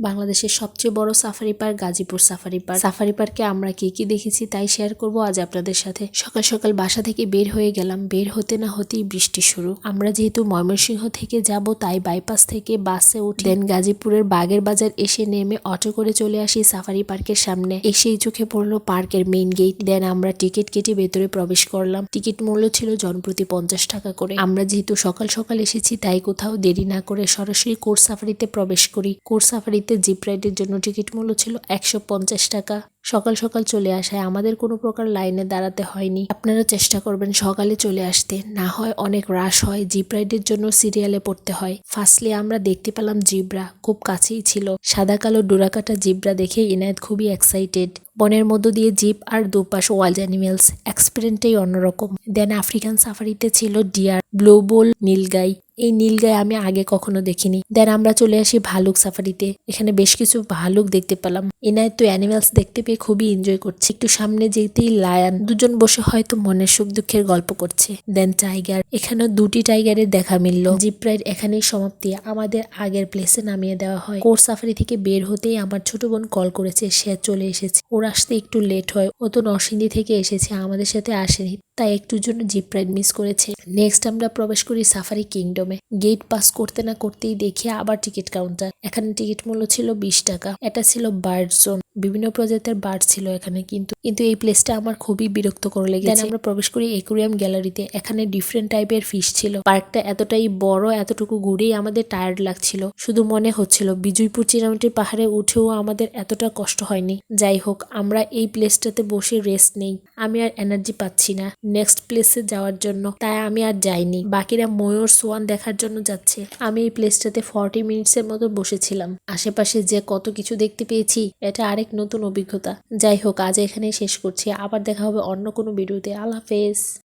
বাংলাদেশের সবচেয়ে বড় safari park Gazipur safari park. Safari পার্কে আমরা কি কি দেখেছি তাই শেয়ার করব আজ আপনাদের সাথে। সকাল সকাল বাসা থেকে বের হয়ে গেলাম, বের হতে না হতেই বৃষ্টি শুরু। আমরা যেহেতু ময়মনসিংহ থেকে যাব তাই বাইপাস থেকে বাসে উঠে দেন গাজীপুরের বাগের বাজার এসে নেমে অটো করে চলে আসি সাফারি পার্কের সামনে। এসেই চোখে পড়লো পার্কের মেইন গেট। দেন আমরা টিকিট কেটে ভেতরে প্রবেশ করলাম। টিকিট মূল্য ছিল জনপ্রতি 50 টাকা করে। আমরা যেহেতু সকাল সকাল এসেছি তাই কোথাও দেরি না করে সরাসরি কোর্স সাফারিতে প্রবেশ করি। কোর্স সাফারিতে জিপ রাইডের জন্য টিকিট মূল্য ছিল 150 টাকা। সকাল সকাল চলে আসায় আমাদের কোনো প্রকার লাইনে দাঁড়াতে হয়নি। আপনারা চেষ্টা করবেন সকালে চলে আসতে, না হয় অনেক রাশ হয়, জিপ রাইডের জন্য সিরিয়ালে পড়তে হয়। ফার্স্টলি আমরা দেখতে পেলাম জিব্রা, খুব কাছেই ছিল। সাদা কালো ডোরাকাটা জিব্রা দেখে ইনায়েত খুবই এক্সাইটেড। বনের মধ্য দিয়ে জিপ আর দুপাশ ওয়াইল্ড অ্যানিমেলস, এক্সপিরিয়েন্সটাই অন্যরকম। দেন আফ্রিকান সাফারিতে ছিল ডিয়ার, ব্লু বুল, নীলগাই। এই নীলগাই আমি আগে কখনো দেখিনি। দেন আমরা চলে আসি ভালুক সাফারিতে। এখানে বেশ কিছু ভালুক দেখতে পেলাম। ইনায়েত তো অ্যানিমেলস দেখতে পেয়ে খুবই এনজয় করছে। একটু সামনে যেতেই লায়ন, দুজন বসে হয়তো মনের সুখ দুঃখের গল্প করছে। দেন টাইগার, এখানেও দুটি টাইগারের দেখা মিলল। জিপ রাইড এখানেই সমাপ্তি, আমাদের আগের প্লেসে নামিয়ে দেওয়া হয়। কোর্স সাফারি থেকে বের হতেই আমার ছোট বোন কল করেছে, সে চলে এসেছে। ওর আসতে একটু লেট হয়, ও তো নরসিংদী থেকে এসেছে, আমাদের সাথে আসেনি, তাই একটুর জন্য জিপ রাইড মিস করেছে। নেক্সট আমরা প্রবেশ করি সাফারি কিংডমে। গেট পাস করতে না করতেই দেখি আবার টিকিট কাউন্টার। এখানে টিকিট মূল্য ছিল 20 টাকা। এটা ছিল বার্ড জোন, বিভিন্ন প্রজাতির বার্ড ছিল এখানে। কিন্তু এই প্লেসটা আমার খুবই বিরক্তকর লেগেছে। আমরা প্রবেশ করি একুরিয়াম গ্যালারিতে। এখানে ডিফারেন্ট টাইপের ফিশ ছিল। পার্কটা এতটাই বড়, এতটুকু ঘুরেই আমাদের টায়ার্ড লাগছিল। শুধু মনে হচ্ছিল বিজয়পুর চিনামাটির পাহাড়ে উঠেও আমাদের এতটা কষ্ট হয়নি। যাই হোক, আমরা এই প্লেসটাতে বসে রেস্ট নেই। আমি আর এনার্জি পাচ্ছি না নেক্সট প্লেসে যাওয়ার জন্য, তাই আমি আর যাইনি। বাকিরা ময়ূর সোয়ান দেখার জন্য যাচ্ছে। আমি এই প্লেসটাতে 40 মিনিটসের মতো বসেছিলাম। আশেপাশে যে কত কিছু দেখতে পেয়েছি, এটা আরেক নতুন অভিজ্ঞতা। যাই হোক, আজ এখানেই শেষ করছি। আবার দেখা হবে অন্য কোনো ভিডিওতে। আল্লাহ হাফেজ।